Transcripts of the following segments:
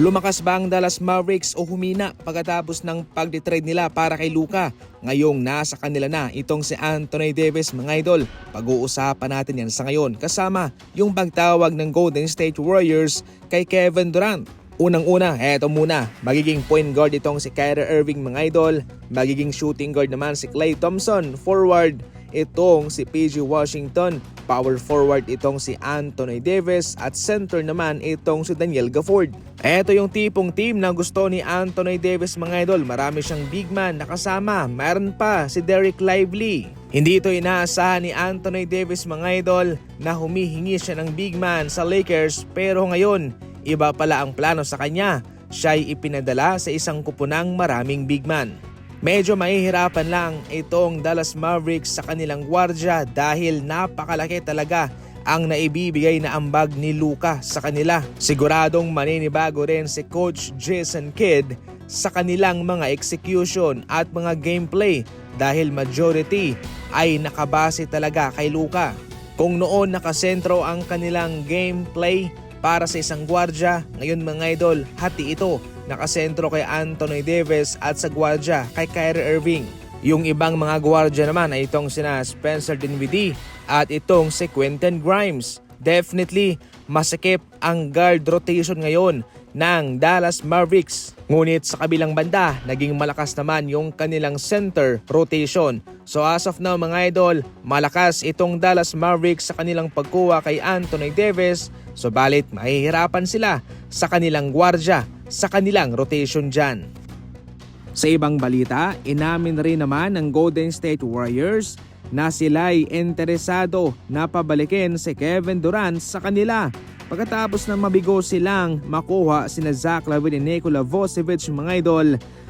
Lumakas ba ang Dallas Mavericks o humina pagkatapos ng pagdetrade nila para kay Luka? Ngayong nasa kanila na itong si Anthony Davis mga idol. Pag-uusapan natin yan sa ngayon kasama yung pagtawag ng Golden State Warriors kay Kevin Durant. Unang-una, eto muna, magiging point guard itong si Kyrie Irving mga idol. Magiging shooting guard naman si Klay Thompson, forward itong si PG Washington, power forward itong si Anthony Davis at center naman itong si Daniel Gafford. Ito yung tipong team na gusto ni Anthony Davis mga idol. Marami siyang big man na kasama. Mayroon pa si Dereck Lively. Hindi ito inaasahan ni Anthony Davis mga idol na humihingi siya ng big man sa Lakers, pero ngayon iba pala ang plano sa kanya. Siya'y ipinadala sa isang kupunang maraming big man. Medyo mahihirapan lang itong Dallas Mavericks sa kanilang gwardya dahil napakalaki talaga ang naibibigay na ambag ni Luka sa kanila. Siguradong maninibago rin si Coach Jason Kidd sa kanilang mga execution at mga gameplay dahil majority ay nakabase talaga kay Luka. Kung noon nakasentro ang kanilang gameplay para sa isang gwardya, ngayon mga idol, hati ito. Nakasentro kay Anthony Davis at sa gwardya kay Kyrie Irving. Yung ibang mga gwardya naman ay itong sina Spencer Dinwiddie at itong si Quentin Grimes. Definitely masikip ang guard rotation ngayon ng Dallas Mavericks. Ngunit sa kabilang banda, naging malakas naman yung kanilang center rotation. So as of now mga idol, malakas itong Dallas Mavericks sa kanilang pagkuha kay Anthony Davis. Subalit mahihirapan sila sa kanilang gwardya, sa kanilang rotation dyan. Sa ibang balita, inamin rin naman ng Golden State Warriors na sila'y interesado na pabalikin si Kevin Durant sa kanila pagkatapos ng mabigo silang makuha sina Zach LaVine at Nikola Vucevic mga idol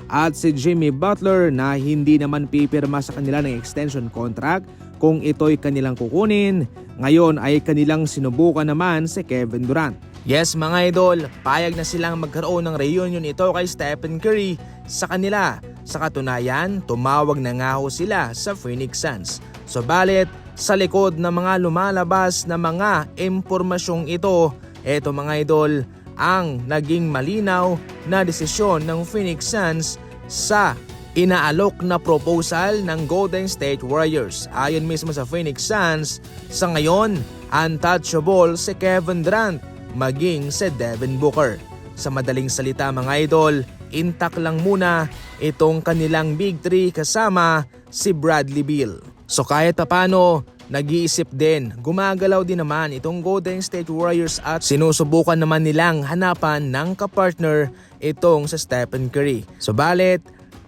at si Jimmy Butler na hindi naman pipirma sa kanila ng extension contract kung ito'y kanilang kukunin. Ngayon ay kanilang sinubukan naman si Kevin Durant. Yes mga idol, payag na silang magkaroon ng reunion ito kay Stephen Curry sa kanila. Sa katunayan, tumawag na nga ho sila sa Phoenix Suns. Subalit, sa likod ng mga lumalabas na mga impormasyong ito, eto mga idol, ang naging malinaw na desisyon ng Phoenix Suns sa inaalok na proposal ng Golden State Warriors. Ayon mismo sa Phoenix Suns, sa ngayon, untouchable si Kevin Durant maging si Devin Booker. Sa madaling salita mga idol, intact lang muna itong kanilang Big 3 kasama si Bradley Beal. So kahit paano, nag-iisip din, gumagalaw din naman itong Golden State Warriors at sinusubukan naman nilang hanapan ng kapartner itong sa Stephen Curry. Subalit,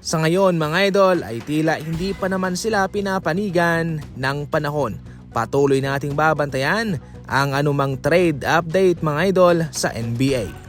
sa ngayon mga idol ay tila hindi pa naman sila pinapanigan ng panahon. Patuloy nating babantayan ang anumang trade update mga idol sa NBA.